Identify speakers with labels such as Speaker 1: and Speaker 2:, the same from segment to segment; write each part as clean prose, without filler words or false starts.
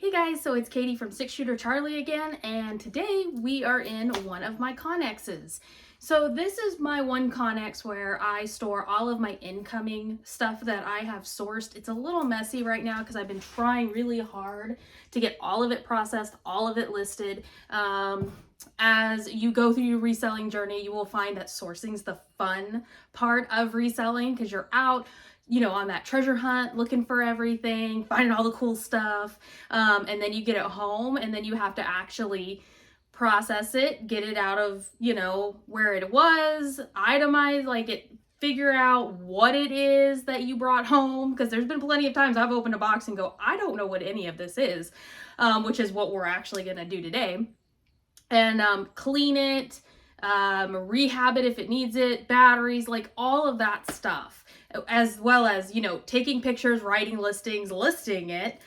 Speaker 1: Hey guys, so it's Katie from 6ShooterCharlie again, and today we are in one of my Connexes. So this is my one Connex where I store all of my incoming stuff that I have sourced. It's a little messy right now because I've been trying really hard to get all of it processed, all of it listed. As you go through your reselling journey, you will find that sourcing is the fun part of reselling because you're out, on that treasure hunt, looking for everything, finding all the cool stuff. And then you get it home and then you have to actually process it, get it out of, where it was, itemize, figure out what it is that you brought home. Because there's been plenty of times I've opened a box and go, I don't know what any of this is, which is what we're actually going to do today. And clean it, rehab it if it needs it, batteries, like all of that stuff, as well as, taking pictures, writing listings, listing it.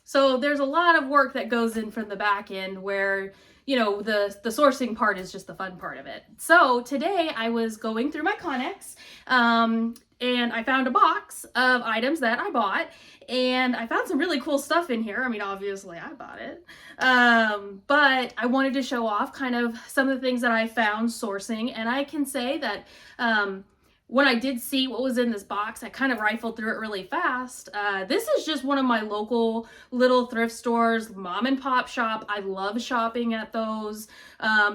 Speaker 1: So there's a lot of work that goes in from the back end where, the sourcing part is just the fun part of it. So today I was going through my Connex, and I found a box of items that I bought, and I found some really cool stuff in here. I mean, obviously I bought it, but I wanted to show off kind of some of the things that I found sourcing. And I can say that when I did see what was in this box, I kind of rifled through it really fast. This is just one of my local little thrift stores, mom and pop shop. I love shopping at those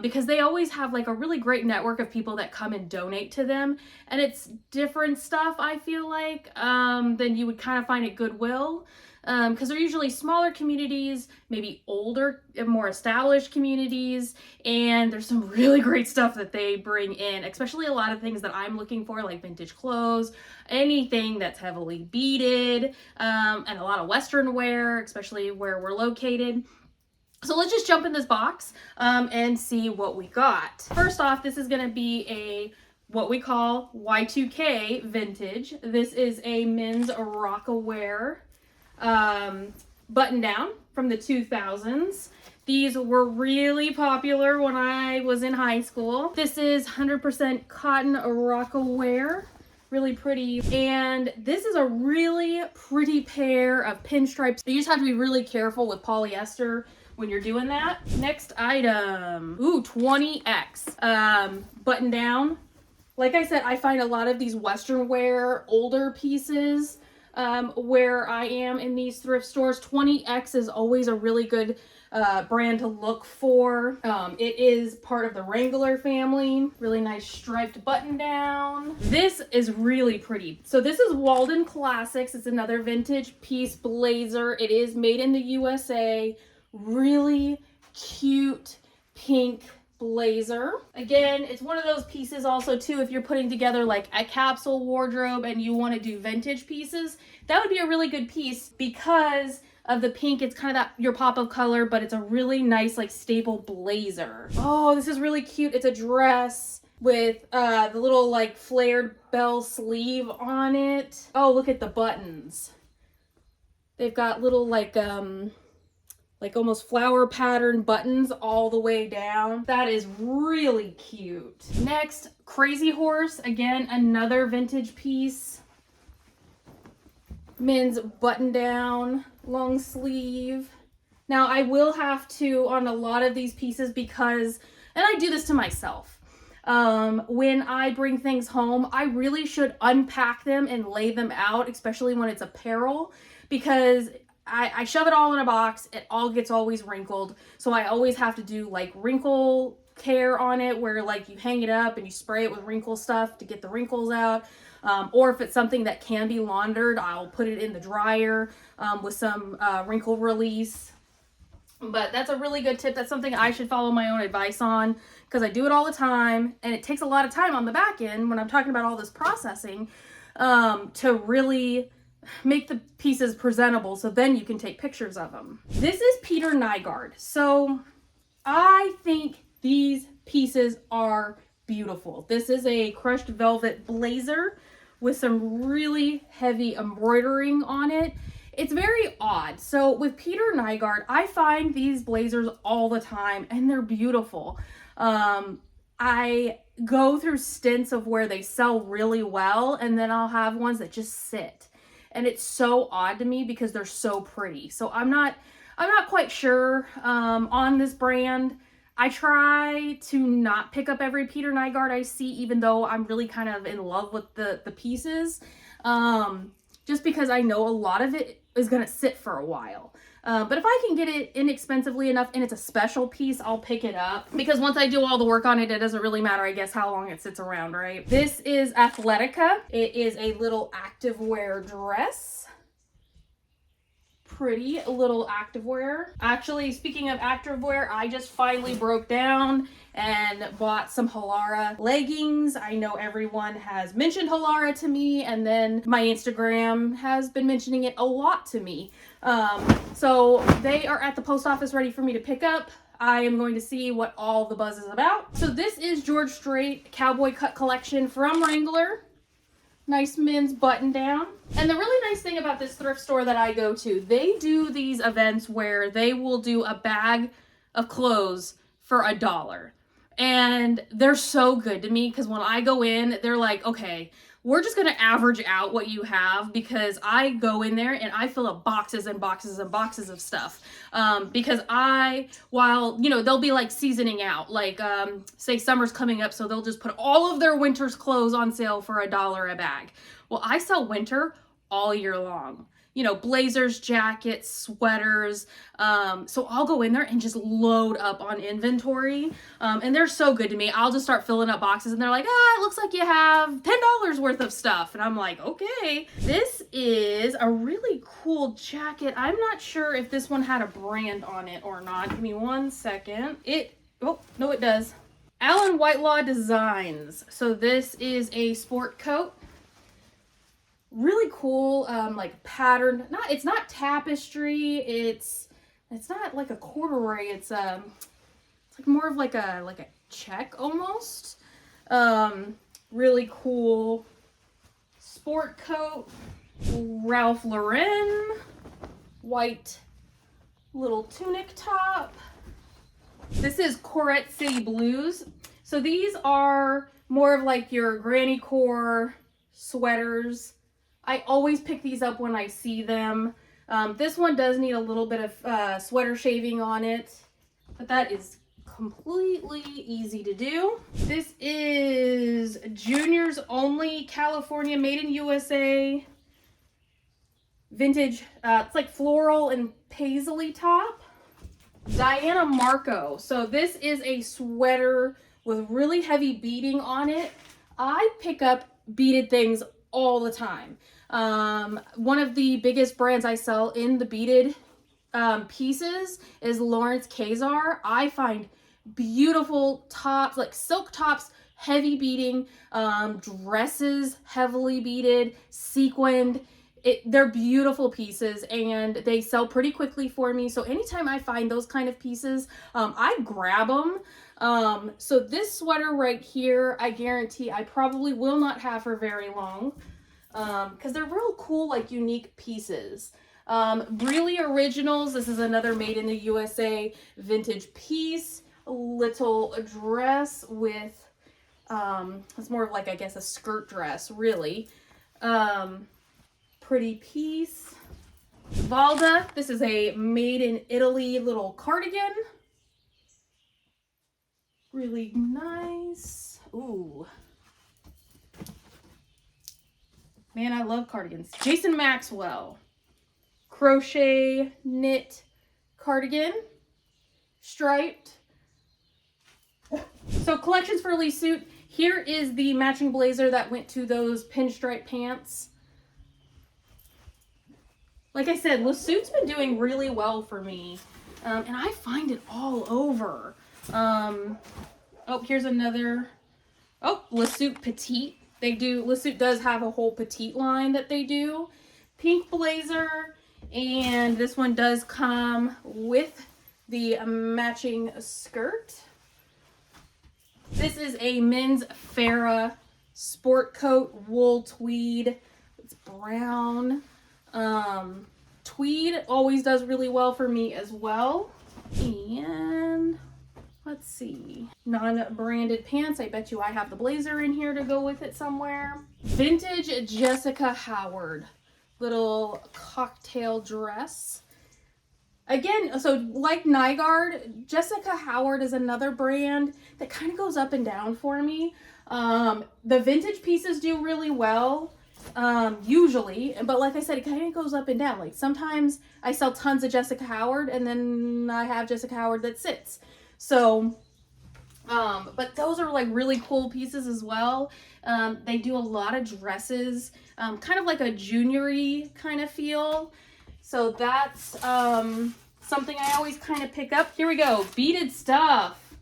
Speaker 1: because they always have like a really great network of people that come and donate to them. And it's different stuff, I feel like, than you would kind of find at Goodwill. Because they're usually smaller communities, maybe older and more established communities, and there's some really great stuff that they bring in, especially a lot of things that I'm looking for, like vintage clothes, anything that's heavily beaded, and a lot of Western wear, especially where we're located. So let's just jump in this box and see what we got. First off, this is going to be what we call Y2K vintage. This is a men's Rockaware button down from the 2000s. These were really popular when I was in high school. This is 100% cotton Rockaware, really pretty. And this is a really pretty pair of pinstripes. You just have to be really careful with polyester when you're doing that. Next item, 20X, button down. Like I said, I find a lot of these Western wear, older pieces where I am in these thrift stores. 20X is always a really good brand to look for. It is part of the Wrangler family. Really nice striped button down. This is really pretty. So this is Walden Classics. It's another vintage piece blazer. It is made in the USA. Really cute pink blazer. Again, it's one of those pieces also too, if you're putting together like a capsule wardrobe and you want to do vintage pieces, that would be a really good piece because of the pink. It's kind of that your pop of color, but it's a really nice like staple blazer. Oh, this is really cute. It's a dress with the little like flared bell sleeve on it. Oh, look at the buttons. They've got little like almost flower pattern buttons all the way down. That is really cute. Next, Crazy Horse. Again, another vintage piece. Men's button down, long sleeve. Now I will have to, on a lot of these pieces, because, and I do this to myself, when I bring things home, I really should unpack them and lay them out, especially when it's apparel, because I shove it all in a box. It all gets always wrinkled. So I always have to do like wrinkle care on it where like you hang it up and you spray it with wrinkle stuff to get the wrinkles out. Or if it's something that can be laundered, I'll put it in the dryer with some wrinkle release. But that's a really good tip. That's something I should follow my own advice on because I do it all the time. And it takes a lot of time on the back end when I'm talking about all this processing to really make the pieces presentable so then you can take pictures of them. This is Peter Nygaard. So I think these pieces are beautiful. This is a crushed velvet blazer with some really heavy embroidering on it. It's very odd. So with Peter Nygaard, I find these blazers all the time and they're beautiful. I go through stints of where they sell really well and then I'll have ones that just sit. and it's so odd to me because they're so pretty. So I'm not quite sure on this brand. I try to not pick up every Peter Nygaard I see, even though I'm really kind of in love with the pieces, just because I know a lot of it is going to sit for a while. But if I can get it inexpensively enough and it's a special piece, I'll pick it up, because once I do all the work on it, it doesn't really matter, I guess, how long it sits around, right? This is Athletica. It is a little activewear dress. Pretty little activewear. Actually, speaking of activewear, I just finally broke down and bought some Halara leggings. I know everyone has mentioned Halara to me, and then my Instagram has been mentioning it a lot to me. So they are at the post office ready for me to pick up. I am going to see what all the buzz is about. So this is George Strait Cowboy Cut Collection from Wrangler. Nice men's button down. And the really nice thing about this thrift store that I go to, they do these events where they will do a bag of clothes for $1. And they're so good to me, because when I go in, they're like, okay, we're just gonna average out what you have, because I go in there and I fill up boxes and boxes and boxes of stuff. Because while, you know, they'll be like seasoning out, like say summer's coming up, so they'll just put all of their winter's clothes on sale for $1 a bag. Well, I sell winter all year long. You know, blazers, jackets, sweaters. So I'll go in there and just load up on inventory. And they're so good to me. I'll just start filling up boxes and they're like, it looks like you have $10 worth of stuff. And I'm like, okay. This is a really cool jacket. I'm not sure if this one had a brand on it or not. Give me 1 second. Oh, no, it does. Alan Whitelaw Designs. So this is a sport coat. Really cool, like pattern. It's not tapestry. It's not like a corduroy. It's like more of like a check almost. Really cool sport coat. Ralph Lauren white little tunic top. This is Corette City Blues. So these are more of like your granny core sweaters. I always pick these up when I see them. This one does need a little bit of sweater shaving on it, but that is completely easy to do. This is Juniors Only California Made in USA vintage. It's like floral and paisley top. Diana Marco. So this is a sweater with really heavy beading on it. I pick up beaded things all the time. One of the biggest brands I sell in the beaded pieces is Lawrence Kazar. I find beautiful tops, like silk tops, heavy beading, dresses heavily beaded, sequined. They're beautiful pieces and they sell pretty quickly for me. So anytime I find those kind of pieces, I grab them. So this sweater right here, I guarantee I probably will not have for very long, because they're real cool, like unique pieces. Really Originals. This is another made in the USA vintage piece. A little dress with, it's more of like, I guess, a skirt dress, really. Pretty piece. Valda. This is a made in Italy little cardigan. Really nice. Ooh. Man, I love cardigans. Jason Maxwell. Crochet knit cardigan. Striped. So collections for Lee Suit. Here is the matching blazer that went to those pinstripe pants. Like I said, Le Suit's been doing really well for me. And I find it all over. Oh, here's another. Oh, Le Suit Petite. Le Suit does have a whole petite line that they do. Pink blazer. And this one does come with the matching skirt. This is a men's Farrah sport coat, wool tweed. It's brown. Tweed always does really well for me as well. And let's see, non-branded pants. I bet you I have the blazer in here to go with it somewhere. Vintage Jessica Howard. little cocktail dress. Again, so like Nygaard, Jessica Howard is another brand that kind of goes up and down for me. The vintage pieces do really well, usually, but like I said, it kind of goes up and down. Like sometimes I sell tons of Jessica Howard and then I have Jessica Howard that sits. So, but those are like really cool pieces as well. They do a lot of dresses, kind of like a junior-y kind of feel. So that's something I always kind of pick up. Here we go, beaded stuff.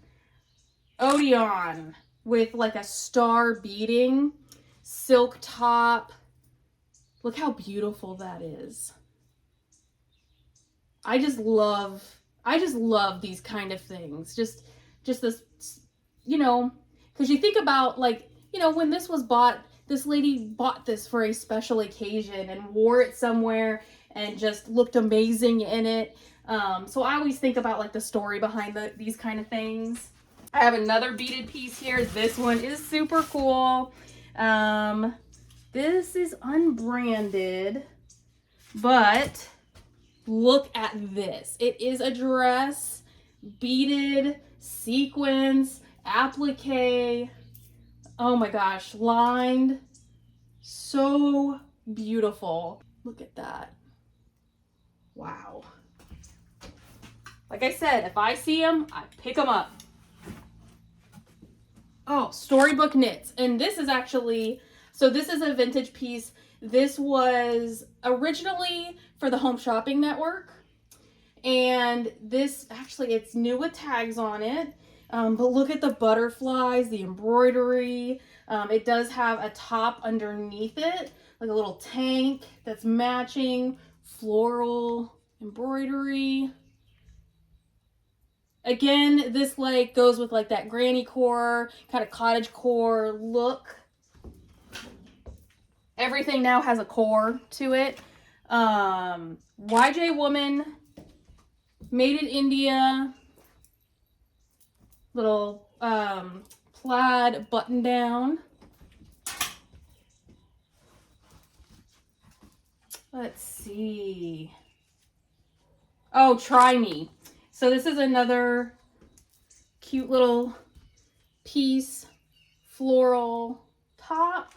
Speaker 1: Odeon with like a star beading, silk top. Look how beautiful that is. I just love these kind of things. Just this, you know, because you think about like, you know, when this was bought, this lady bought this for a special occasion and wore it somewhere and just looked amazing in it. So I always think about like the story behind these kind of things. I have another beaded piece here. This one is super cool. This is unbranded, but look at this. It is a dress, beaded, sequins, applique. Oh my gosh, lined. So beautiful. Look at that. Wow. Like I said, if I see them, I pick them up. Oh, Storybook Knits. And this is actually, so this is a vintage piece. This was originally for the Home Shopping Network. And this, actually, it's new with tags on it. But look at the butterflies, the embroidery. It does have a top underneath it, like a little tank that's matching, floral embroidery. Again, this like goes with like that granny core, kind of cottage core look. Everything now has a core to it. YJ Woman, made in India. Little plaid button down. Let's see. Oh, Try Me. So this is another cute little piece, floral top.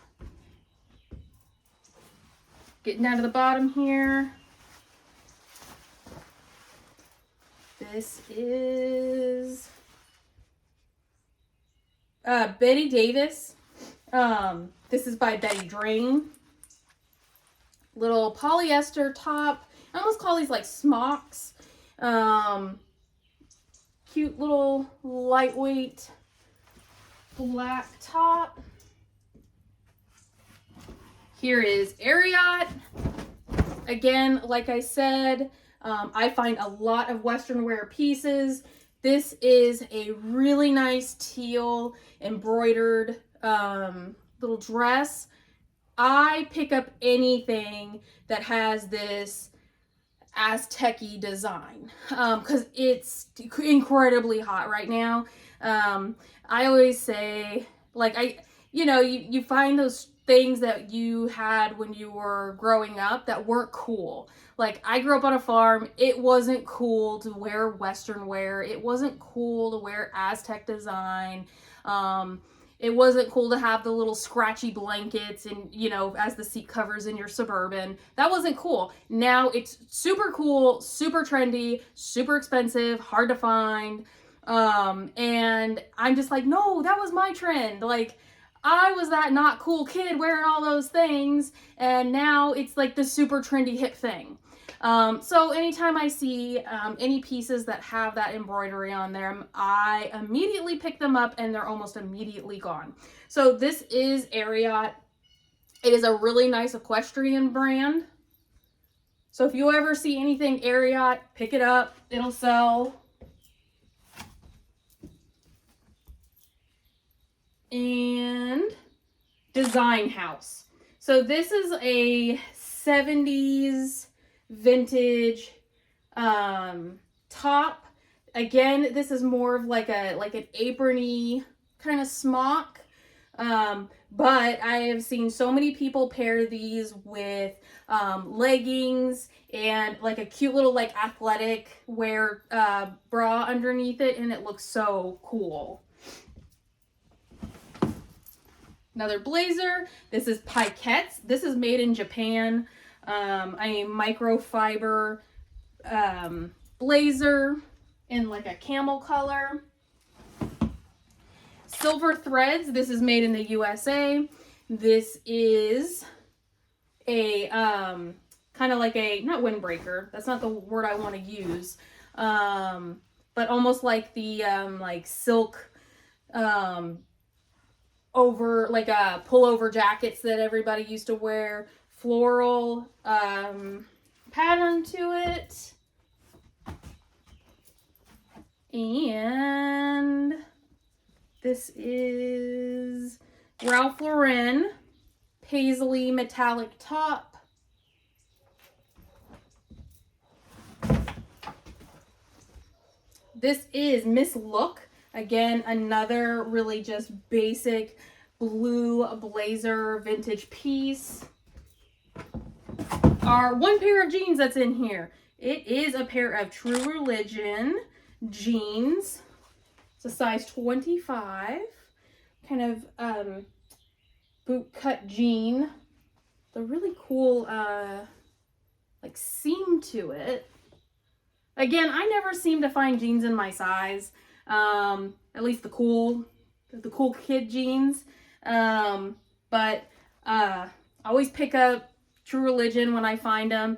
Speaker 1: Getting down to the bottom here. This is Betty Davis. This is by Betty Drain. Little polyester top. I almost call these like smocks. Cute little lightweight black top. Here is Ariat. Again, like I said, I find a lot of Western wear pieces. This is a really nice teal embroidered little dress. I pick up anything that has this Aztec-y design because it's incredibly hot right now. I always say, like, you find those things that you had when you were growing up that weren't cool. Like, I grew up on a farm. It wasn't cool to wear Western wear. It wasn't cool to wear Aztec design. It wasn't cool to have the little scratchy blankets and, as the seat covers in your Suburban. That wasn't cool. Now it's super cool, super trendy, super expensive, hard to find. And I'm just like, no, that was my trend. Like, I was that not cool kid wearing all those things, and now it's like the super trendy hip thing. So anytime I see any pieces that have that embroidery on them, I immediately pick them up and they're almost immediately gone. So this is Ariat. It is a really nice equestrian brand. So if you ever see anything Ariat, pick it up. It'll sell. And Design House. So this is a 70s vintage top. Again, this is more of like an aprony kind of smock. But I have seen so many people pair these with leggings and like a cute little like athletic wear bra underneath it, and it looks so cool. Another blazer. This is Piquettes. This is made in Japan. A microfiber blazer in like a camel color. Silver threads. This is made in the USA. This is a kind of like a, not windbreaker, that's not the word I want to use, but almost like the like silk over, like a pullover jackets that everybody used to wear. Floral pattern to it. And this is Ralph Lauren paisley metallic top. This is Miss Look. Again, another really just basic blue blazer vintage piece. Our one pair of jeans that's in here. It is a pair of True Religion jeans. It's a size 25. Kind of boot cut jean. The really cool like seam to it. Again, I never seem to find jeans in my size. At least the cool kid jeans. But I always pick up True Religion when I find them.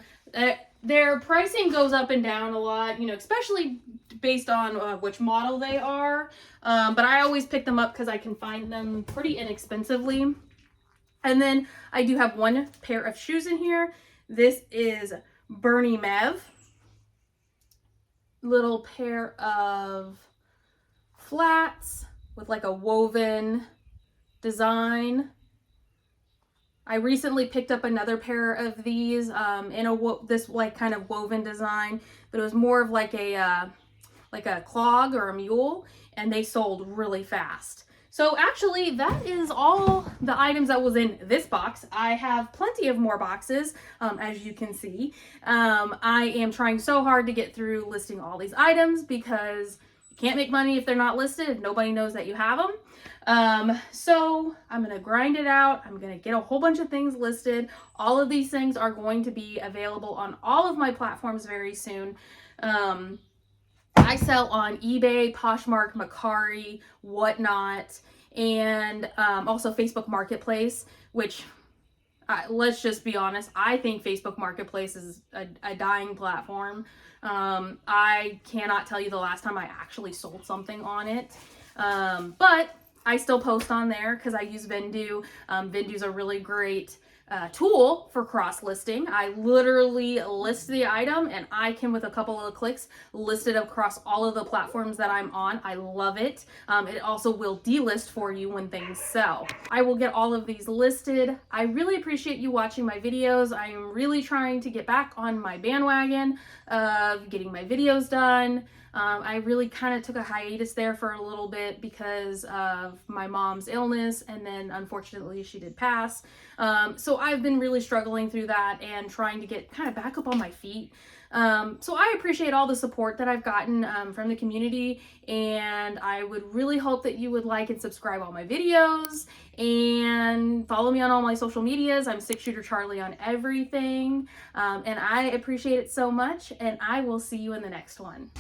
Speaker 1: Their pricing goes up and down a lot, you know, especially based on which model they are. But I always pick them up because I can find them pretty inexpensively. And then I do have one pair of shoes in here. This is Bernie Mev. Little pair of flats with like a woven design. I recently picked up another pair of these in this like kind of woven design, but it was more of like a clog or a mule, and they sold really fast. So actually that is all the items that was in this box. I have plenty of more boxes, as you can see. I am trying so hard to get through listing all these items because you can't make money if they're not listed, if nobody knows that you have them. So I'm going to grind it out. I'm going to get a whole bunch of things listed. All of these things are going to be available on all of my platforms very soon. I sell on eBay, Poshmark, Mercari, whatnot, and also Facebook Marketplace, which let's just be honest, I think Facebook Marketplace is a dying platform. I cannot tell you the last time I actually sold something on it, but I still post on there because I use Vendoo. Vendoo's a really great tool for cross listing. I literally list the item and I can, with a couple of clicks, list it across all of the platforms that I'm on. I love it. It also will delist for you when things sell. I will get all of these listed. I really appreciate you watching my videos. I am really trying to get back on my bandwagon of getting my videos done. I really kind of took a hiatus there for a little bit because of my mom's illness, and then unfortunately she did pass. So I've been really struggling through that and trying to get kind of back up on my feet. So I appreciate all the support that I've gotten from the community, and I would really hope that you would like and subscribe all my videos and follow me on all my social medias. I'm 6ShooterCharlie on everything, and I appreciate it so much, and I will see you in the next one.